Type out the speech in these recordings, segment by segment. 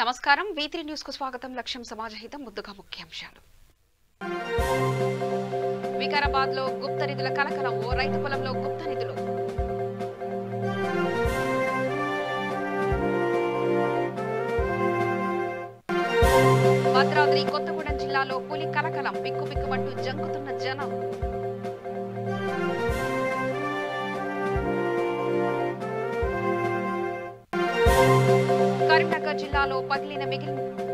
నమస్కారం V3 news కు స్వాగతం. లక్ష్యం సమాజహితం. ముద్దుగా ముఖ్యాంశాలు. వికారాబాద్ లో గుప్త నిధుల కలకలం. ఓ రైతు పొలంలో గుప్త నిధులు. భద్రాద్రి కొత్తగూడెం జిల్లాలో పులి కలకలం. బిక్కుబిక్కుమంటూ జంకుతున్న జనం. కరీంనగర్ జిల్లాలో పగిలిన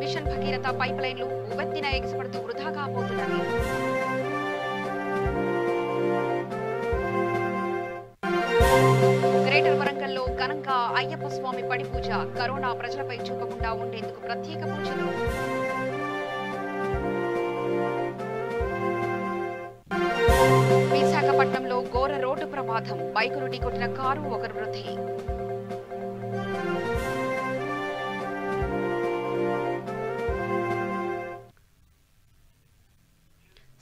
మిషన్ భగీరథ పైప్ లైన్లు. ఉవ్వెత్తిన ఎగిసిపడుతూ వృధాగా పోతున్నది. గ్రేటర్ వరంగల్లో ఘనంగా అయ్యప్ప స్వామి పడి పూజ. కరోనా ప్రజలపై చూపకుండా ఉండేందుకు ప్రత్యేక పూజలు. విశాఖపట్నంలో ఘోర రోడ్డు ప్రమాదం. బైకును ఢీకొట్టిన కారు, ఒకరు మృతి.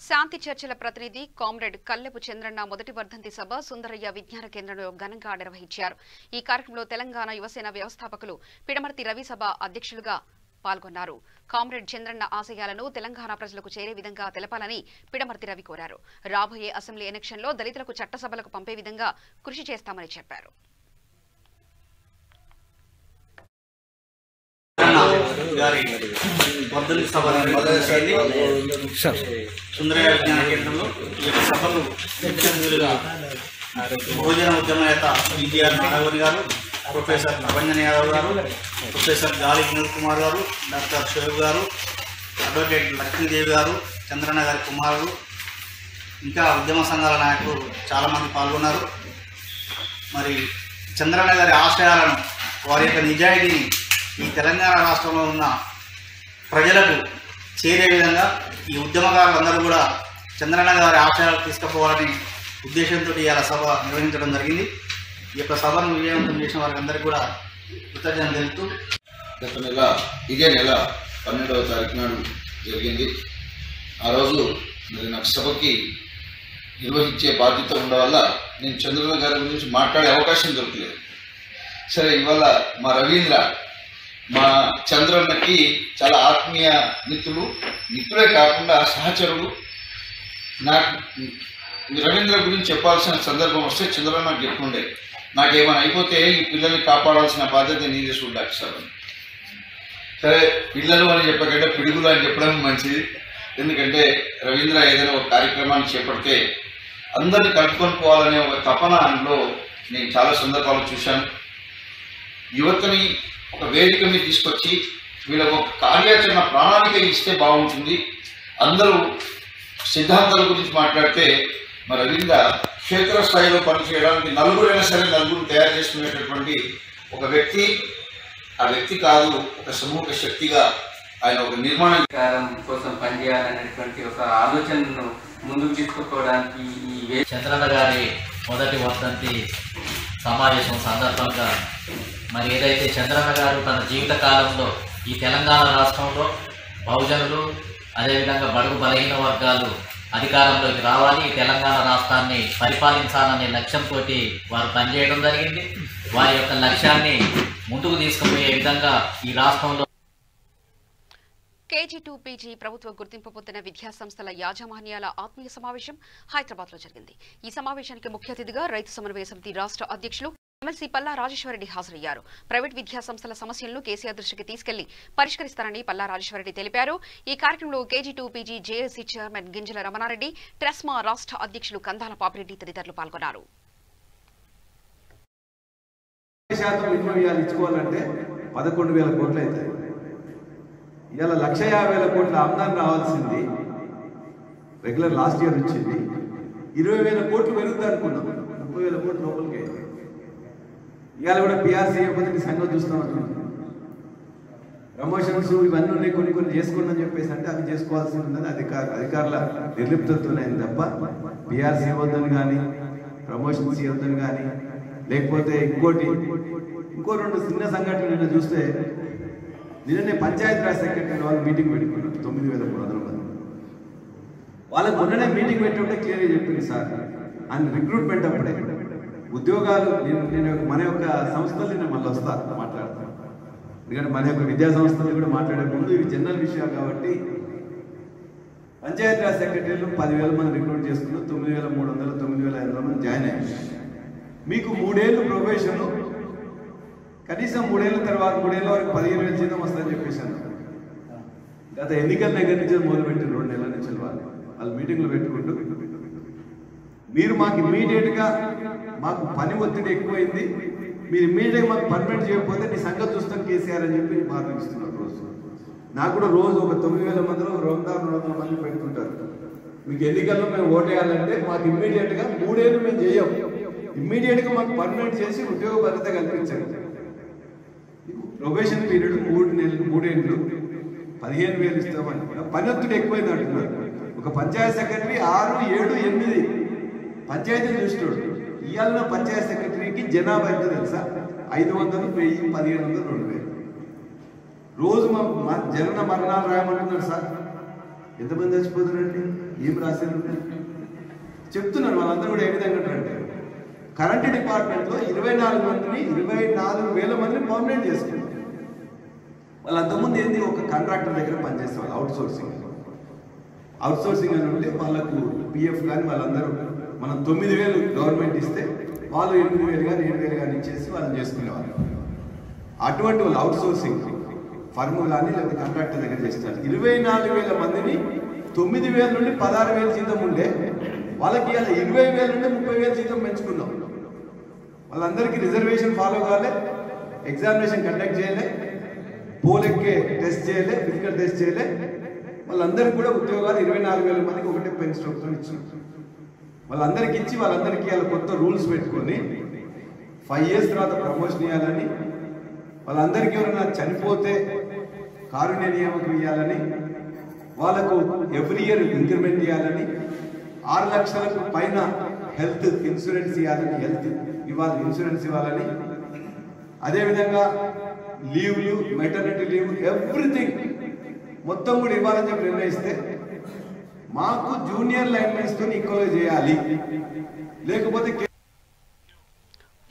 శాంతి చర్చల ప్రతినిధి కామ్రేడ్ కల్లెపు చంద్రన్న మొదటి వర్ధంతి సభ సుందరయ్య విజ్ఞాన కేంద్రంలో ఘనంగా నిర్వహించారు. ఈ కార్యక్రమంలో తెలంగాణ యువసేన వ్యవస్థాపకులు పిడమర్తి రవి సభ అధ్యక్షులుగా పాల్గొన్నారు. కామ్రేడ్ చంద్రన్న ఆశయాలను తెలంగాణ ప్రజలకు చేరే విధంగా తెలపాలని పిడమర్తి రవి కోరారు. రాబోయే అసెంబ్లీ ఎన్నికల్లో దళితులకు చట్టసభలకు పంపే విధంగా కృషి చేస్తామని చెప్పారు. సుందరయ్య విజ్ఞాన కేంద్రంలో ఈ సభకు బహుజన ఉద్యమనేత విజయఆర్ నాగవరి గారు, ప్రొఫెసర్ ప్రభంజన్ యాదవ్ గారు, ప్రొఫెసర్ గాలి వినోద్ కుమార్ గారు, డాక్టర్ షోయబ్ గారు, అడ్వకేట్ లక్ష్మీదేవి గారు, చంద్రన్న గారి కుమారులు, ఇంకా ఉద్యమ సంఘాల నాయకులు చాలామంది పాల్గొన్నారు. మరి చంద్రన్న గారి ఆశయాలను, వారి యొక్క నిజాయితీని ఈ తెలంగాణ రాష్ట్రంలో ఉన్న ప్రజలకు చేరే విధంగా ఈ ఉద్యమకారులందరూ కూడా చంద్రన్న గారి ఆశయాలు తీసుకుపోవాలని ఉద్దేశంతో ఇవాళ సభ నిర్వహించడం జరిగింది. ఈ యొక్క సభను విజయవంతం చేసిన వారికి అందరికీ కూడా కృతజ్ఞతలు తెలుపుతూ, గత నెల ఇదే నెల 12వ తారీఖు నాడు జరిగింది. ఆ రోజు మరి నాకు సభకి నిర్వహించే బాధ్యత ఉండడం వల్ల నేను చంద్రన్న గారి గురించి మాట్లాడే అవకాశం దొరకలేదు. సరే, ఇవాళ మా రవీంద్ర మా చంద్రన్నకి చాలా ఆత్మీయ మిత్రుడే కాకుండా సహచరుడు. నాకు రవీంద్ర గురించి చెప్పాల్సిన సందర్భం వస్తే చంద్రన్న నాకు చెప్పుండే, నాకేమైనా అయిపోతే ఈ పిల్లల్ని కాపాడాల్సిన బాధ్యత నీదే చూడాలి సార్. సరే, పిల్లలు అని చెప్పకంటే పిడుగులు అని చెప్పడం మంచిది. ఎందుకంటే రవీంద్ర ఏదైనా ఒక కార్యక్రమాన్ని చేపడితే అందరినీ కలుపుకొని పోవాలనే ఒక తపనలో నేను చాలా సందర్భాలు చూశాను. యువతని ఒక వేదిక మీద తీసుకొచ్చి వీళ్ళకు ఒక కార్యాచరణ ప్రణాళిక ఇస్తే బాగుంటుంది. అందరూ సిద్ధాంతాల గురించి మాట్లాడితే మరి రవీంద్ర క్షేత్రస్థాయిలో పనిచేయడానికి నలుగురైనా సరే నలుగురు తయారు చేసుకునేటటువంటి ఒక వ్యక్తి. ఆ వ్యక్తి కాదు, ఒక సమూహ శక్తిగా ఆయన ఒక నిర్మాణం కోసం పనిచేయాలనేటువంటి ఒక ఆలోచనను ముందుకు తీసుకుపోవడానికి ఈ చంద్రన్న గారి మొదటి వర్ధంతి సమావేశం సందర్భంగా మరి ఏదైతే చంద్రన్న గారు తన జీవిత కాలంలో ఈ తెలంగాణ రాష్ట్రంలో బహుజనులు అదేవిధంగా బడుగు బలహీన వర్గాలు అధికారంలోకి రావాలి, ఈ తెలంగాణ రాష్ట్రాన్ని పరిపాలించాలనే లక్ష్యంతో వారు పనిచేయడం జరిగింది. వారి యొక్క లక్ష్యాన్ని ముందుకు తీసుకుపోయే విధంగా ఈ రాష్ట్రంలో KG2 PG ప్రభుత్వ గుర్తింపు పొందిన విద్యా సంస్థల యాజమాన్యాల ఆత్మీయ సమావేశం హైదరాబాద్ లో జరిగింది. ఈ సమావేశానికి ముఖ్య అతిథిగా రైతు సమన్వయ సమితి రాష్ట్ర అధ్యక్షులు ఎమ్మెల్సీ పల్లా రాజేశ్వరరెడ్డి హాజరయ్యారు. ప్రైవేట్ విద్యా సంస్థల సమస్యలను కేసీఆర్ దృష్టికి తీసుకెళ్లి పరిష్కరిస్తారని పల్లా రాజేశ్వరరెడ్డి తెలిపారు. ఈ కార్యక్రమంలో KG2 PG జేఏసీ చైర్మన్ గింజల రమణారెడ్డి, ట్రెస్మా రాష్ట్ర అధ్యక్షులు కందాల పాపిరెడ్డి తదితరులు పాల్గొన్నారు. ఇచ్చుకోవాలంటే 11,000 కోట్లు అవుతాయి. ఇవాళ 150,000 కోట్ల ఆమ్దాన్ని రావాల్సింది రెగ్యులర్ లాస్ట్ ఇయర్ వచ్చింది. 20,000 కోట్లు పెరుగుతుంది అనుకున్నాం, 30,000 కోట్లు లోపలికి. ఇవాళ కూడా PRC అయిపోతే సంగతి చూస్తాం. ప్రమోషన్స్ ఇవన్నీ ఉన్నాయి, కొన్ని చేసుకున్నాని చెప్పేసి అంటే అవి చేసుకోవాల్సి ఉందని అధికారుల నిర్లిప్తతోనైంది తప్ప PRC ఇవ్వద్దని కానీ ప్రమోషన్స్ ఇవ్వద్దని కానీ లేకపోతే ఇంకో 2 చిన్న సంఘటనలు నిన్న చూస్తే, నిన్ననే పంచాయతీ రాజ్ సెక్రటరీ వాళ్ళు మీటింగ్ పెట్టుకున్నారు 9,300 మంది. వాళ్ళకి మొన్ననే మీటింగ్ పెట్టుంటే క్లియర్గా చెప్పింది సార్, అండ్ రిక్రూట్మెంట్ అప్పుడే ఉద్యోగాలు నేను మన యొక్క సంస్థలు నేను మళ్ళీ వస్తా మాట్లాడతాను. ఎందుకంటే మన యొక్క విద్యా సంస్థలు కూడా మాట్లాడే ముందు ఇవి జనరల్ విషయాలు కాబట్టి పంచాయతీరాజ్ సెక్రటరీలు 10,000 మంది రిక్రూట్ చేసుకున్నారు, 9,300 9,500 మంది జాయిన్ అయ్యారు. మీకు 3 ఏళ్ళు ప్రొబేషన్, కనీసం 3 ఏళ్ళ తర్వాత 3 ఏళ్ళ వరకు 15,000 జీతం వస్తుందని చెప్పేసాను. గత ఎన్నికల దగ్గర నుంచి మొదలుపెట్టిన 2 నెలల నుంచి వాళ్ళు మీటింగ్లు పెట్టుకుంటూ మీరు మాకు ఇమ్మీడియట్గా మాకు పని ఒత్తిడి ఎక్కువైంది, మీరు ఇమ్మీడియట్గా మాకు పర్మనెంట్ చేయకపోతే నీ సంగతి చూస్తాం కేసీఆర్ అని చెప్పి మాట్లాడిస్తున్నారు. రోజు నాకు కూడా రోజు ఒక 9,000 మందిలో 200 మంది పెట్టుకుంటారు. మీకు ఎన్నికల్లో మేము ఓటేయాలంటే మాకు ఇమ్మీడియట్గా 3 ఏళ్ళు మేము చేయం, ఇమ్మీడియట్గా మాకు పర్మనెంట్ చేసి ఉద్యోగ భద్రత కల్పించండి. ప్రొబేషన్ పీరియడ్ 3 ఏళ్ళు 15,000 ఇస్తామని. పని ఒత్తిడి ఎక్కువైంది అంటున్నారు. ఒక పంచాయతీ సెక్రటరీ 6, 7, 8 పంచాయతీ చూస్తున్నాడు. ఇవాళ పంచాయతీ సెక్రటరీకి జనాభా ఎంత తెలుసా? 500, 1000, 1,500, 2,000. రోజు మా జనన మరణాలు రాయమంటున్నారు సార్. ఎంతమంది చచ్చిపోతున్నారండి? ఏం రాశారు చెప్తున్నారు. వాళ్ళందరూ కూడా ఏ విధంగా అంటారంటే కరెంట్ డిపార్ట్మెంట్లో 24 మందిని 24,000 మందిని పర్మనెంట్ చేసుకున్నారు. వాళ్ళు అంతకుముందు ఏంది ఒక కాంట్రాక్టర్ దగ్గర పనిచేసేవాళ్ళు. అవుట్ సోర్సింగ్ అని ఉంటే వాళ్ళకు పిఎఫ్ కానీ వాళ్ళందరూ మనం 9,000 గవర్నమెంట్ ఇస్తే వాళ్ళు 8,000 కానీ 7,000 కానీ ఇచ్చేసి వాళ్ళని చేసుకునేవాళ్ళు. అటువంటి వాళ్ళు అవుట్ సోర్సింగ్ ఫర్మ్ కానీ లేదా కాంట్రాక్టర్ దగ్గర చేస్తారు. 24,000 మందిని 9,000 నుండి 16,000 జీతం ఉండే వాళ్ళకి ఇలా 20,000 నుండి 30,000 జీతం పెంచుకున్నాం. వాళ్ళందరికీ రిజర్వేషన్ ఫాలో కాలే, ఎగ్జామినేషన్ కండక్ట్ చేయలే, పోలెక్కే టెస్ట్ చేయలే, ఫిజికల్ టెస్ట్ చేయలే. వాళ్ళందరికీ కూడా ఉద్యోగాలు 24,000 మందికి ఒకటే పెన్ స్ట్రోక్తో ఇచ్చారు. వాళ్ళందరికీ ఇచ్చి వాళ్ళందరికీ వాళ్ళ కొత్త రూల్స్ పెట్టుకొని 5 years తర్వాత ప్రమోషన్ ఇవ్వాలని, వాళ్ళందరికీ ఎవరైనా చనిపోతే కారుణ్య నియామకం ఇవ్వాలని, వాళ్ళకు ఎవ్రీ ఇయర్ ఇంక్రిమెంట్ ఇవ్వాలని, 6 లక్షలకు పైన హెల్త్ ఇన్సూరెన్స్ ఇవ్వాలని, అదేవిధంగా లీవ్లు, మెటర్నిటీ లీవ్, ఎవ్రీథింగ్ మొత్తం కూడా ఇవ్వాలని చెప్పి నిర్ణయిస్తే మాకు జూనియర్ లైన్మెన్స్తో ఈక్వల్గా చేయాలి, లేకపోతే.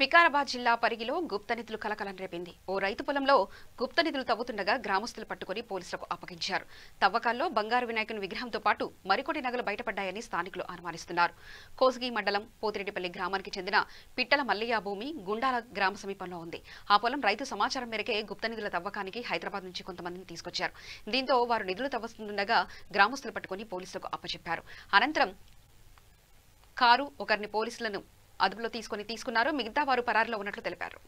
వికారాబాద్ జిల్లా పరిగిలో గుప్త నిధులు కలకలం రేపింది. ఓ రైతు పొలంలో గుప్త నిధులు తవ్వుతుండగా గ్రామస్తులు పట్టుకుని పోలీసులకు అప్పగించారు. తవ్వకాల్లో బంగారు వినాయకుని విగ్రహంతో పాటు మరికొన్ని నగలు బయటపడ్డాయని స్థానికులు అనుమానిస్తున్నారు. కోసిగి మండలం పోతిరెడ్డిపల్లి గ్రామానికి చెందిన పిట్టల మల్లయ్య భూమి గుండాల గ్రామ సమీపంలో ఉంది. ఆ పొలం రైతు సమాచారం మేరకే గుప్త నిధుల తవ్వకానికి హైదరాబాద్ నుంచి కొంతమందిని తీసుకొచ్చారు. దీంతో వారు నిధులు తవ్వుతుండగా గ్రామస్తులు పట్టుకుని పోలీసులకు అప్పచెప్పారు. అనంతరం కారు ఒకరిని పోలీసులను అదుపులో తీసుకున్నారు. మిగతా వారు పరారీలో ఉన్నట్లు తెలిపారు.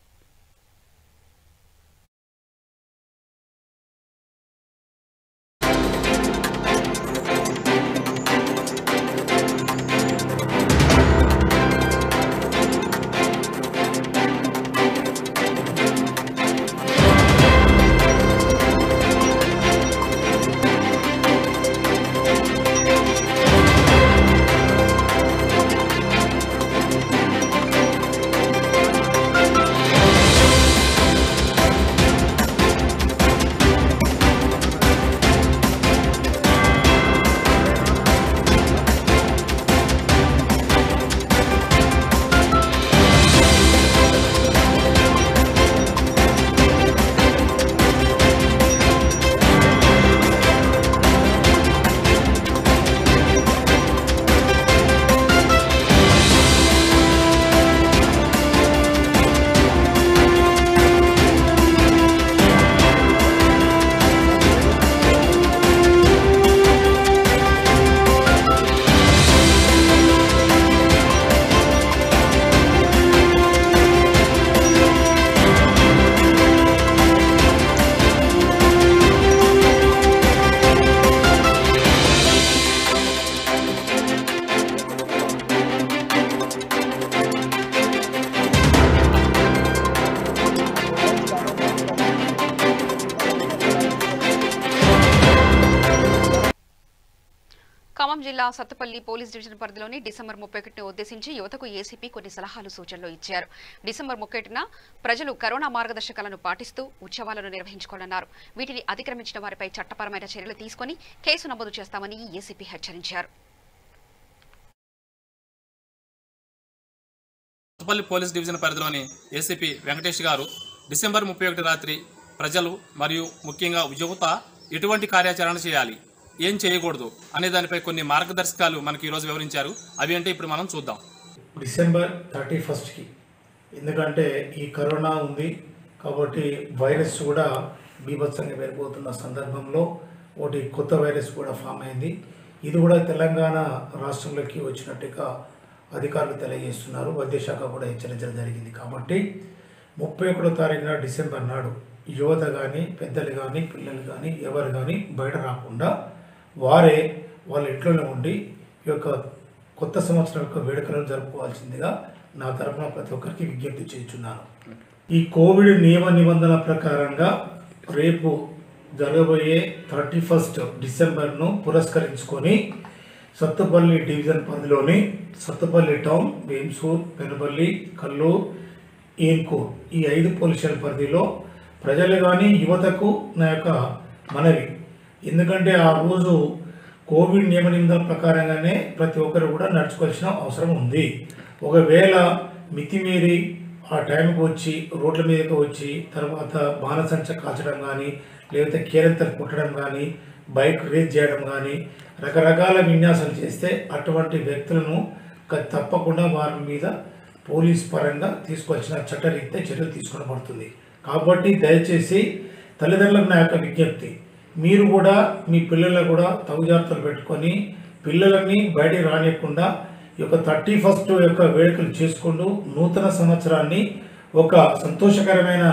ఖమ్మం జిల్లా సత్తుపల్లి పోలీస్ డివిజన్ పరిధిలోని డిసెంబర్ 31ని ఉద్దేశించి యువతకు ఏసీపీ కొన్ని సలహాలు సూచనలు ఇచ్చారు. డిసెంబర్ 31న ప్రజలు కరోనా మార్గదర్శకాలను పాటిస్తూ ఉత్సవాలను నిర్వహించుకోవాలన్నారు. వీటిని అతిక్రమించిన వారిపై చట్టపరమైన చర్యలు తీసుకుని కేసు నమోదు చేస్తామని ఏసీపీ హెచ్చరించారు. సత్తుపల్లి పోలీస్ డివిజన్ పరిధిలోని ఏసీపీ వెంకటేష్ గారు డిసెంబర్ 31 రాత్రి ప్రజలు మరియు ముఖ్యంగా యువత ఎటువంటి కార్యాచరణ చేయాలి, ఏం చేయకూడదు అనే దానిపై కొన్ని మార్గదర్శకాలు మనకి ఈరోజు వివరించారు. అవి అంటే ఇప్పుడు మనం చూద్దాం. డిసెంబర్ 31కి, ఎందుకంటే ఈ కరోనా ఉంది కాబట్టి వైరస్ కూడా బీభత్సంగా పెరిగిపోతున్న సందర్భంలో ఒకటి కొత్త వైరస్ కూడా ఫామ్ అయింది. ఇది కూడా తెలంగాణ రాష్ట్రంలోకి వచ్చినట్టుగా అధికారులు తెలియజేస్తున్నారు. వైద్య శాఖ కూడా హెచ్చరించడం జరిగింది. కాబట్టి 31వ తారీఖున డిసెంబర్ నాడు యువత కానీ, పెద్దలు కానీ, పిల్లలు కానీ, ఎవరు కానీ బయట రాకుండా వాళ్ళ ఇంట్లోనే ఉండి ఈ యొక్క కొత్త సంవత్సరం యొక్క వేడుకలను జరుపుకోవాల్సిందిగా నా తరఫున ప్రతి ఒక్కరికి విజ్ఞప్తి చేస్తున్నాను. ఈ కోవిడ్ నియమ నిబంధనల ప్రకారంగా రేపు జరగబోయే 31 డిసెంబర్ను పురస్కరించుకొని సత్తుపల్లి డివిజన్ పరిధిలోని సత్తుపల్లి టౌన్, వేంసూర్, పెనుబల్లి, కల్లూరు, ఏన్కూర్ ఈ 5 పోలీస్ స్టేషన్ పరిధిలో ప్రజలు కానీ యువతకు నా యొక్క మనవి. ఎందుకంటే ఆ రోజు కోవిడ్ నియమ నిబంధనల ప్రకారంగానే ప్రతి ఒక్కరు కూడా నడుచుకోవాల్సిన అవసరం ఉంది. ఒకవేళ మితిమీరి ఆ టైంకి వచ్చి రోడ్ల మీదకి వచ్చి తర్వాత బాణసంచ కాల్చడం కానీ, లేకపోతే కేరింతలు కుట్టడం కానీ, బైక్ రేస్ చేయడం కానీ రకరకాల విన్యాసాలు చేస్తే అటువంటి వ్యక్తులను తప్పకుండా వారి మీద పోలీస్ పరంగా తీసుకోవాల్సిన చట్టరీత్యా చర్యలు తీసుకోబడుతుంది. కాబట్టి దయచేసి తల్లిదండ్రులకు నా యొక్క విజ్ఞప్తి, మీరు కూడా మీ పిల్లలను కూడా తగు జాగ్రత్తలు పెట్టుకొని పిల్లలని బయటికి రానియకుండా ఈ యొక్క 31 యొక్క వేడుకలు చేసుకుంటూ నూతన సంవత్సరాన్ని ఒక సంతోషకరమైన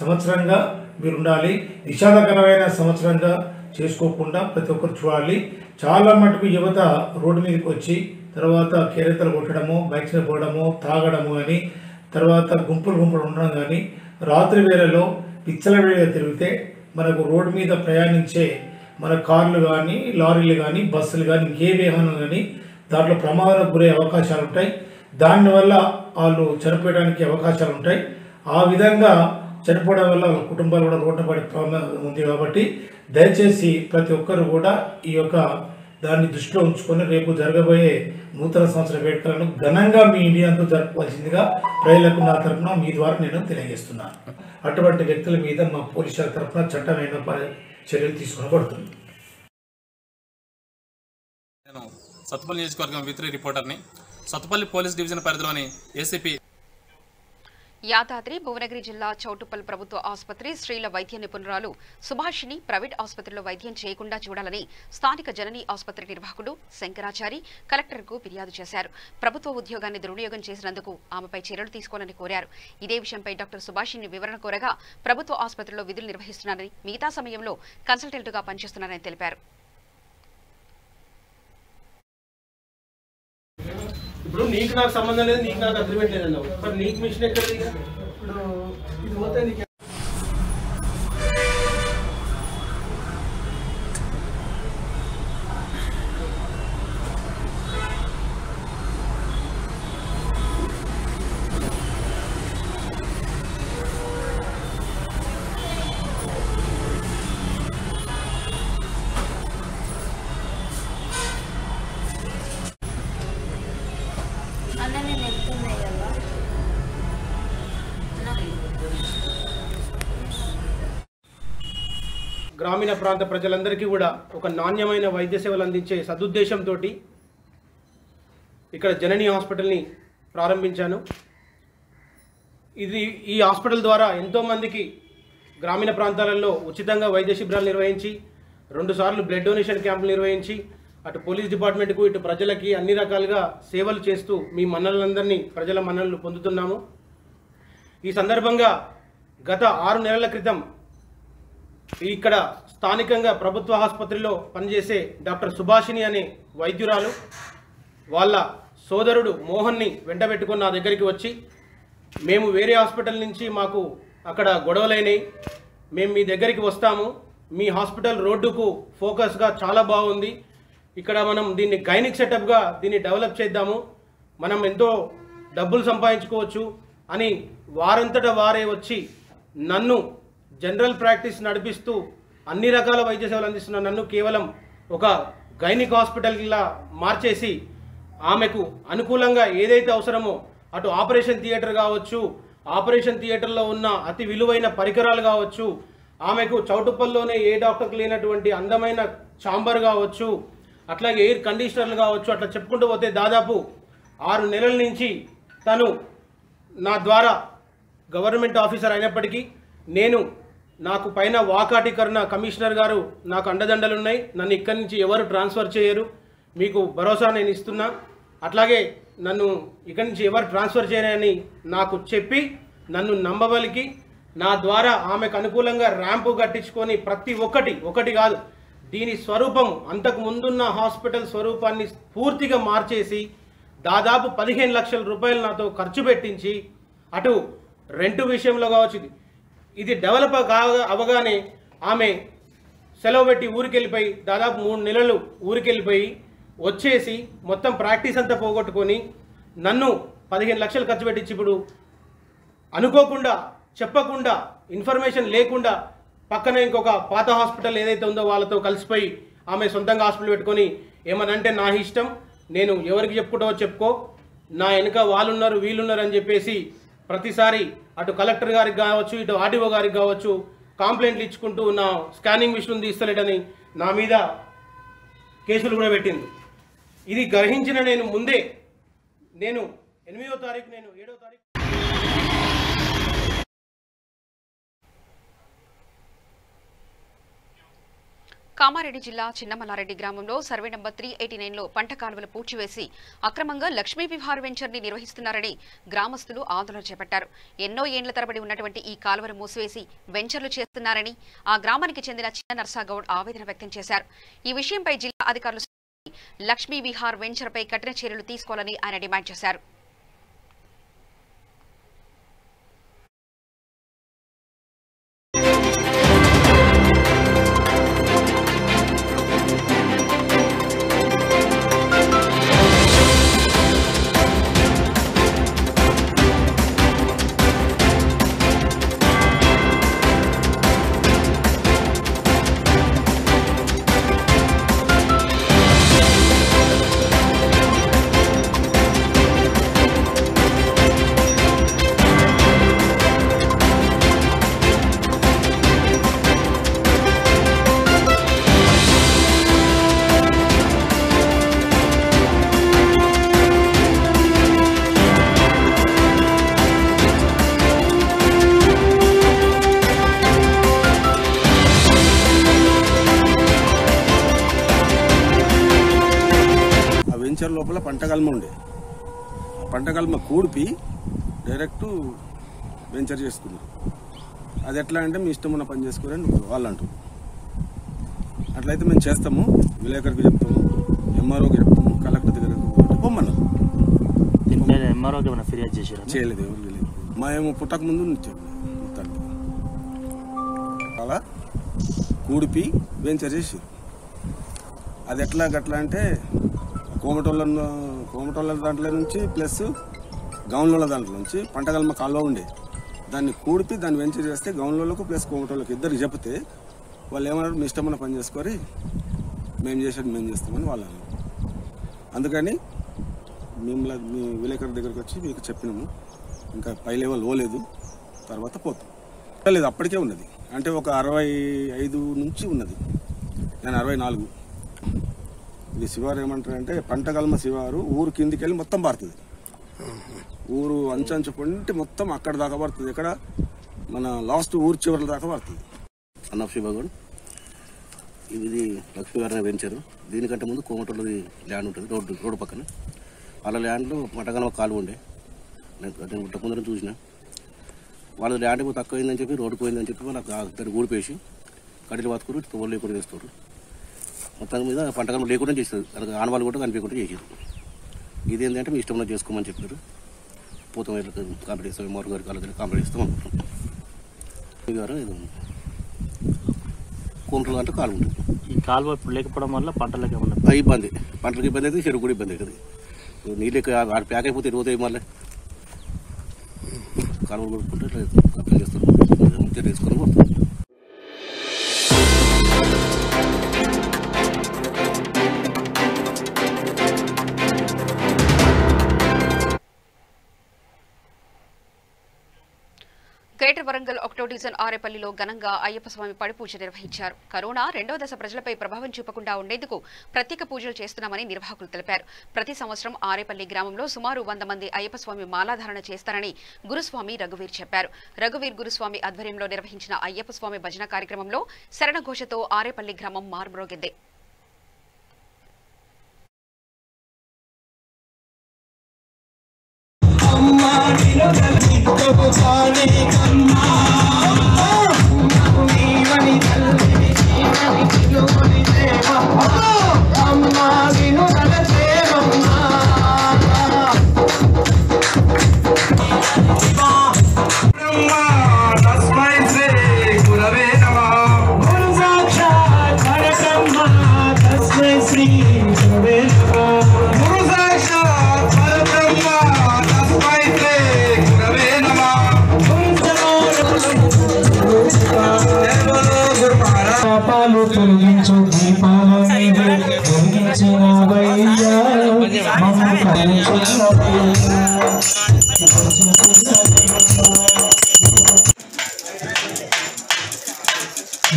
సంవత్సరంగా మీరు ఉండాలి. విషాదకరమైన సంవత్సరంగా చేసుకోకుండా ప్రతి ఒక్కరు చూడాలి. చాలా మటుకు యువత రోడ్డు మీదకి వచ్చి తర్వాత కేరింతలు కొట్టడము, బైక్స్ పోవడము, తాగడము అని, తర్వాత గుంపులు ఉండడం కానీ, రాత్రి వేళలో పిచ్చల వేళ తిరిగితే మనకు రోడ్డు మీద ప్రయాణించే మన కార్లు కానీ, లారీలు కానీ, బస్సులు కానీ, ఇంకే వాహనం కానీ దాంట్లో ప్రమాదాలకు గురే అవకాశాలు ఉంటాయి. దానివల్ల వాళ్ళు చనిపోయడానికి అవకాశాలు ఉంటాయి. ఆ విధంగా చనిపోవడం వల్ల వాళ్ళ కుటుంబాలు కూడా రోడ్డు పడే ప్రమాదం ఉంది. కాబట్టి దయచేసి ప్రతి ఒక్కరు కూడా ఈ యొక్క దాన్ని దృష్టిలో ఉంచుకొని రేపు జరగబోయే నూతన సంవత్సర వేడుకలను ఘనంగా మీ ఇండియాతో జరుపుకోవాల్సిందిగా ప్రజలకు నా తరఫున మీ ద్వారా నేను తెలియజేస్తున్నాను. అటువంటి వ్యక్తుల మీద మా పోలీసుల తరఫున చట్టమైన చర్యలు తీసుకోబడుతుంది. నేను సత్తుపల్లి నియోజకవర్గం విత్రి రిపోర్టర్ని. సత్తుపల్లి పోలీస్ డివిజన్ పరిధిలోని ఏసీపీ యాదాద్రి భువనగిరి జిల్లా చౌటుప్పల్ ప్రభుత్వ ఆసుపత్రి స్త్రీల వైద్య నిపుణురాలు సుభాషిని ప్రైవేట్ ఆసుపత్రిలో వైద్యం చేయకుండా చూడాలని స్థానిక జనని ఆసుపత్రి నిర్వాహకుడు శంకరాచారి కలెక్టర్కు ఫిర్యాదు చేశారు. ప్రభుత్వ ఉద్యోగాన్ని దుర్వినియోగం చేసినందుకు ఆమెపై చర్యలు తీసుకోవాలని కోరారు. ఇదే విషయంపై డాక్టర్ సుభాషిని వివరణ కోరగా ప్రభుత్వ ఆసుపత్రిలో విధులు నిర్వహిస్తున్నారని, మిగతా సమయంలో కన్సల్టెంట్గా పనిచేస్తున్నారని తెలిపారు. ఇప్పుడు నీకు నాకు సంబంధం లేదు, నీకు నాకు అగ్రిమెంట్ లేదన్నావు, మరి నీకు మిషన్ ఎక్కడ? ఇప్పుడు ఇది పోతే నీకు గ్రామీణ ప్రాంత ప్రజలందరికీ కూడా ఒక నాణ్యమైన వైద్య సేవలు అందించే సదుద్దేశంతో ఇక్కడ జనని హాస్పిటల్ని ప్రారంభించాను. ఈ హాస్పిటల్ ద్వారా ఎంతోమందికి గ్రామీణ ప్రాంతాలలో ఉచితంగా వైద్య శిబిరాలు నిర్వహించి 2 సార్లు బ్లడ్ డొనేషన్ క్యాంపులు నిర్వహించి అటు పోలీస్ డిపార్ట్మెంట్కు ఇటు ప్రజలకి అన్ని రకాలుగా సేవలు చేస్తూ మీ మన్నలందరినీ ప్రజల మన్నలు పొందుతున్నాము. ఈ సందర్భంగా గత 6 నెలల క్రితం ఇక్కడ స్థానికంగా ప్రభుత్వ ఆసుపత్రిలో పనిచేసే డాక్టర్ సుభాషిని అనే వైద్యురాలు వాళ్ళ సోదరుడు మోహన్ని వెంటబెట్టుకొని నా దగ్గరికి వచ్చి, మేము వేరే హాస్పిటల్ నుంచి మాకు అక్కడ గొడవలైనవి, మేము మీ దగ్గరికి వస్తాము, మీ హాస్పిటల్ రోడ్డుకు ఫోకస్గా చాలా బాగుంది, ఇక్కడ మనం దీన్ని గైనిక్ సెటప్గా దీన్ని డెవలప్ చేద్దాము, మనం ఎంతో డబ్బులు సంపాదించుకోవచ్చు అని వారంతటా వారే వచ్చి నన్ను జనరల్ ప్రాక్టీస్ నడిపిస్తూ అన్ని రకాల వైద్య సేవలు అందిస్తున్న నన్ను కేవలం ఒక గైనిక్ హాస్పిటల్లా మార్చేసి ఆమెకు అనుకూలంగా ఏదైతే అవసరమో అటు ఆపరేషన్ థియేటర్ కావచ్చు, ఆపరేషన్ థియేటర్లో ఉన్న అతి విలువైన పరికరాలు కావచ్చు, ఆమెకు చౌటుప్పల్లోనే ఏ డాక్టర్కి లేనటువంటి అందమైన ఛాంబర్ కావచ్చు, అట్లాగే ఎయిర్ కండిషనర్లు కావచ్చు, అట్లా చెప్పుకుంటూ పోతే దాదాపు 6 నెలల నుంచి తను నా ద్వారా గవర్నమెంట్ ఆఫీసర్ అయినప్పటికీ నాకు పైన వాకాటీకరణ కమిషనర్ గారు నాకు అండదండలు ఉన్నాయి, నన్ను ఇక్కడి నుంచి ఎవరు ట్రాన్స్ఫర్ చేయరు, మీకు భరోసా నేను ఇస్తున్నా, అట్లాగే నన్ను ఇక్కడి నుంచి ఎవరు ట్రాన్స్ఫర్ చేయరని నాకు చెప్పి నన్ను నమ్మబలికి నా ద్వారా ఆమెకు అనుకూలంగా ర్యాంపు కట్టించుకొని ప్రతి ఒకటి కాదు, దీని స్వరూపం అంతకు ముందున్న హాస్పిటల్ స్వరూపాన్ని పూర్తిగా మార్చేసి దాదాపు 15 లక్షల రూపాయలు నాతో ఖర్చు పెట్టించి, అటు రెంటు విషయంలో కావచ్చు, ఇది డెవలప్ అవగానే ఆమె సెలవు పెట్టి ఊరికెళ్ళిపోయి దాదాపు 3 నెలలు ఊరికెళ్ళిపోయి వచ్చేసి మొత్తం ప్రాక్టీస్ అంతా పోగొట్టుకొని నన్ను 15 లక్షలు ఖర్చు పెట్టించి ఇప్పుడు అనుకోకుండా చెప్పకుండా ఇన్ఫర్మేషన్ లేకుండా పక్కన ఇంకొక పాత హాస్పిటల్ ఏదైతే ఉందో వాళ్ళతో కలిసిపోయి ఆమె సొంతంగా హాస్పిటల్ పెట్టుకొని ఏమనంటే నా ఇష్టం, నేను ఎవరికి చెప్పుకుంటావో చెప్పుకో, నా వెనుక వాళ్ళున్నారు వీళ్ళున్నారు అని చెప్పేసి ప్రతిసారి అటు కలెక్టర్ గారికి కావచ్చు ఇటు ఆర్డీఓ గారికి కావచ్చు కంప్లైంట్లు ఇచ్చుకుంటూ నా స్కానింగ్ మిషన్ తీస్తలేడని నా మీద కేసులు కూడా పెట్టింది. ఇది గ్రహించిన నేను ముందే 8వ తారీఖు 7వ తారీఖు కామారెడ్డి జిల్లా చిన్నమల్లారెడ్డి గ్రామంలో సర్వే నంబర్ 389లో పంట కాలువలు పూడ్చివేసి అక్రమంగా లక్ష్మీ విహార్ వెంచర్ ని నిర్వహిస్తున్నారని గ్రామస్తులు ఆందోళన చేపట్టారు. ఎన్నో ఏండ్ల తరబడి ఉన్నటువంటి ఈ కాలువను మూసివేసి వెంచర్లు చేస్తున్నారని ఆ గ్రామానికి చెందిన చిన్న నర్సాగౌడ్ ఆవేదన వ్యక్తం చేశారు. ఈ విషయంపై జిల్లా అధికారులు లక్ష్మీ విహార్ వెంచర్ పై కఠిన చర్యలు తీసుకోవాలని ఆయన డిమాండ్ చేశారు. లోపల పంటగల్మ ఉండే, పంటగల్మ కూడిపి డైరెక్ట్ వెంచర్ చేసుకున్నారు. అది ఎట్లా అంటే మీ ఇష్టం ఉన్న పని చేసుకోరని వాళ్ళు అంటారు. అట్లయితే మేము చేస్తాము, విలేకరికి చెప్తాము, ఎంఆర్ఓకి చెప్తాము, కలెక్టర్ దగ్గర పొమ్మన్నాం. చేయలేదు, ఎవరు తెలియదు. మేము పుట్టక ముందు మొత్తానికి అలా కూడిపి వెంచర్ చేసి అది ఎట్లా గట్లా అంటే కోమటోళ్ళ దాంట్లో నుంచి ప్లస్ గౌన్లోళ్ళ దాంట్లో నుంచి పంటగల్మ కాలువ ఉండే, దాన్ని కూడిపి దాన్ని వెంచర్ చేస్తే గౌన్లోళ్ళకు ప్లస్ కోమటోళ్ళకి ఇద్దరికి చెప్తే వాళ్ళు ఏమన్నారు, మీ ఇష్టమైన పని చేసుకొని మేము చేసేది మేము చేస్తామని వాళ్ళు అన్నారు. అందుకని మిమ్మల్ని మీ విలేకరు దగ్గరికి వచ్చి మీకు చెప్పినాము, ఇంకా పై లెవెల్ పోలేదు, తర్వాత పోతాం. లేదు అప్పటికే ఉన్నది, అంటే ఒక 65 నుంచి ఉన్నది, నేను 64. ఇది శివారు ఏమంటారంటే పంటగల్మ శివారు ఊరు కిందికి వెళ్ళి మొత్తం పారుతుంది, ఊరు అంచు పొంటి మొత్తం అక్కడ దాకా పడుతుంది, ఇక్కడ మన లాస్ట్ ఊరు చివరి దాకా పడుతుంది. అన్నఫ్ శివగౌడ్, ఇది లక్ష్మీవారిని వెంచారు. దీనికంటే ముందు కోమటోళ్ళది ల్యాండ్ ఉంటుంది రోడ్డు పక్కన. వాళ్ళ ల్యాండ్లో పంటగల్మ కాలువ ఉండే, నేను పుట్టక ముందర చూసిన. వాళ్ళ ల్యాండ్ తక్కువైందని చెప్పి రోడ్డు పోయిందని చెప్పి వాళ్ళకి దాన్ని ఊడిపేసి కడీలు పాతుకుని తోలు లేకుండా చేస్తారు. మొత్తం మీద పంటగల్మ లేకుండా చేస్తారు, దానికి ఆనవాళ్ళు కూడా కనిపించకుండా చేసారు. ఇదేంటంటే మీ ఇష్టంలో చేసుకోమని చెప్పారు. పూతం కంప్లీట్ చేస్తాం, ఎంఆర్ గారి కాలేజీలో కంప్లీట్ చేస్తాం అనుకుంటున్నాం. గారు ఇది కోమటలు అంటే కాలువ ఉంటుంది. ఈ కాలువ ఇప్పుడు లేకపోవడం వల్ల పంటలకు ఏమన్నా ఇబ్బంది, పంటలకు ఇబ్బంది అయితే చెరువు కూడా ఇబ్బంది అవుతుంది. నీళ్ళు ప్యాక్ అయిపోతే ఎరుగుతాయి, మళ్ళీ కాలువలు కొట్టుకుంటే కంప్లీట్ చేస్తారు, తీసుకొని పోతాం. గ్రేటర్ వరంగల్ 1వ డివిజన్ ఆరేపల్లిలో ఘనంగా అయ్యప్ప స్వామి పడి పూజ నిర్వహించారు. కరోనా 2వ దశ ప్రజలపై ప్రభావం చూపకుండా ఉండేందుకు ప్రత్యేక పూజలు చేస్తున్నామని నిర్వాహకులు తెలిపారు. ప్రతి సంవత్సరం ఆరేపల్లి గ్రామంలో సుమారు 100 మంది అయ్యప్ప స్వామి మాలాధారణ చేస్తారని గురుస్వామి రఘువీర్ చెప్పారు. రఘువీర్ గురుస్వామి ఆధ్వర్యంలో నిర్వహించిన అయ్యప్ప స్వామి భజన కార్యక్రమంలో శరణఘోషతో ఆరేపల్లి గ్రామం మారుమ్రోగింది.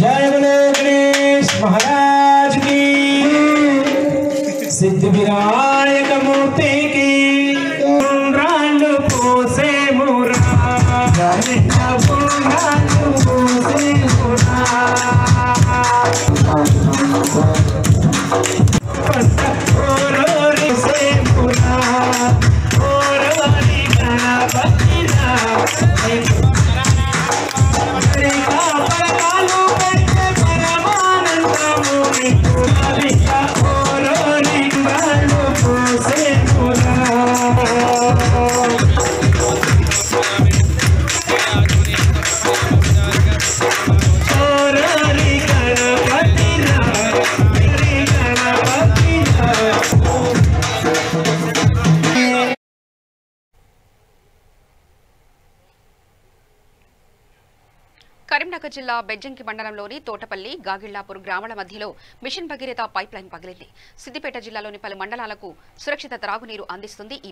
जय बोलो गणेश महाराज की, सिद्ध विनायक मूर्ति की, रालू पोसे मुरा पोसे मुरा से मुरा और वाली गणपति కరీంనగర్ జిల్లా బెజ్జంకి మండలంలోని తోటపల్లి గాగిళ్లాపూర్ గ్రామాల మధ్యలో మిషన్ భగీరథ పైప్ లైన్ పగిలింది. సిద్దిపేట జిల్లాలోని పలు మండలాలకు సురక్షిత త్రాగునీరు అందిస్తుంది ఈ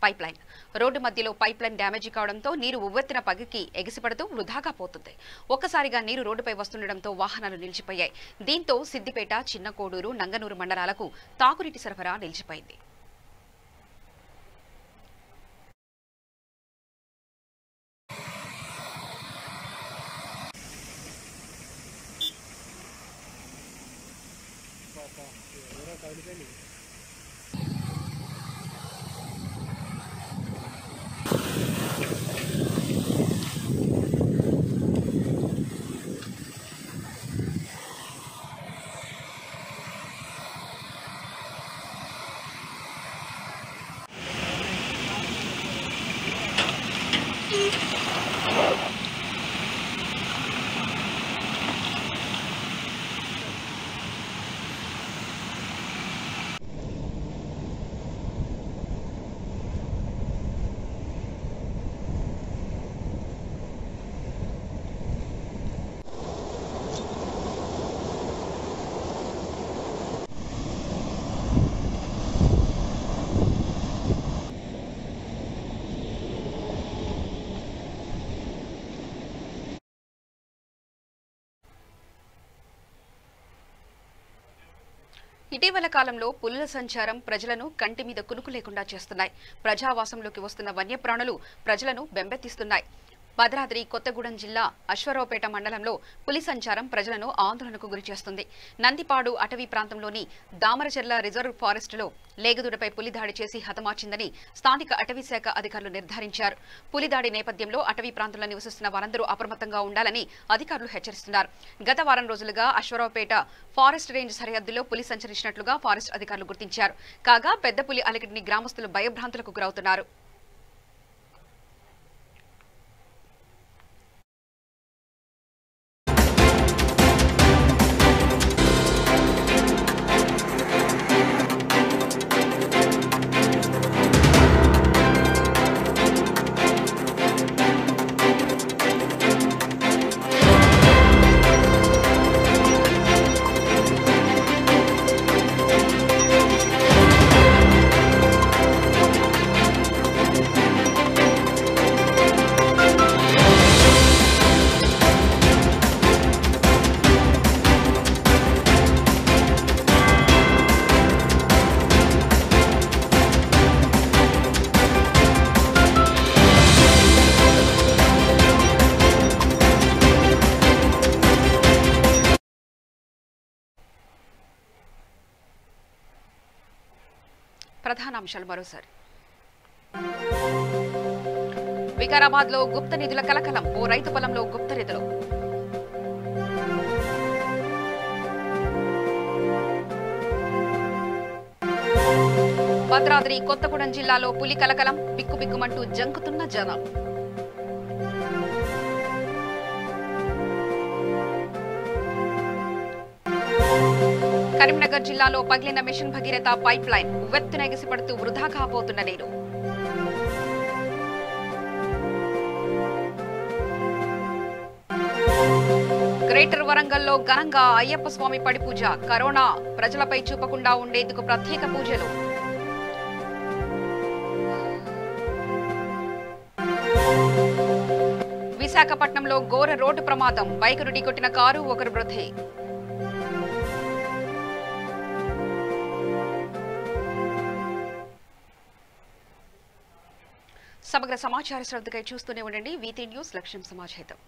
పైప్ లైన్. రోడ్డు మధ్యలో పైప్ లైన్ డ్యామేజీ కావడంతో నీరు ఉవ్వెత్తిన పగికి ఎగిసిపడుతూ వృధాగా పోతుంది. ఒక్కసారిగా నీరు రోడ్డుపై వస్తుండటంతో వాహనాలు నిలిచిపోయాయి. దీంతో సిద్దిపేట, చిన్నకోడూరు, నంగనూరు మండలాలకు తాగునీటి సరఫరా నిలిచిపోయింది. ఇటీవల కాలంలో పులుల సంచారం ప్రజలను కంటి మీద కునుకు లేకుండా చేస్తున్నాయి. ప్రజావాసంలోకి వస్తున్న వన్యప్రాణులు ప్రజలను బెంబెత్తిస్తున్నాయి. భద్రాద్రి కొత్తగూడెం జిల్లా అశ్వరావుపేట మండలంలో పులి సంచారం ప్రజలను ఆందోళనకు గురిచేస్తుంది. నందిపాడు అటవీ ప్రాంతంలోని దామరచెర్ల రిజర్వ్ ఫారెస్టులో లేగదూడపై పులి దాడి చేసి హతమార్చిందని స్థానిక అటవీ శాఖ అధికారులు నిర్ధారించారు. పులి దాడి నేపథ్యంలో అటవీ ప్రాంతంలో నివసిస్తున్న వారందరూ అప్రమత్తంగా ఉండాలని అధికారులు హెచ్చరిస్తున్నారు. గత వారం రోజులుగా అశ్వరావుపేట ఫారెస్ట్ రేంజ్ సరిహద్దులో పులి సంచరించినట్లుగా ఫారెస్ట్ అధికారులు గుర్తించారు. కాగా పెద్ద పులి అలికిడిని గ్రామస్తులు భయభ్రాంతులకు గురవుతున్నారు. ప్రధాన అంశాలు మరోసారి. వికారాబాద్ లో గుప్త నిధుల కలకలం, ఓ రైతు పొలంలో గుప్త నిధులు. భద్రాద్రి కొత్తగూడెం జిల్లాలో పులి కలకలం, బిక్కుబిక్కుమంటూ జంకుతున్న జనం. కరీంనగర్ జిల్లాలో పగిలిన మిషన్ భగీరథ పైప్ లైన్, ఉవ్వెత్తున ఎగిసిపడుతూ వృధా కాబోతున్న నీరు. గ్రేటర్ వరంగల్లో ఘనంగా అయ్యప్ప స్వామి పడి పూజ, కరోనా ప్రజలపై చూపకుండా ఉండేందుకు ప్రత్యేక పూజలు. విశాఖపట్నంలో ఘోర రోడ్డు ప్రమాదం, బైకును ఢీకొట్టిన కారు, ఒకరు మృతి. సమగ్ర సమాచార శ్రద్ధకై చూస్తూనే ఉండండి. VT న్యూస్, లక్ష్యం సమాజహితం.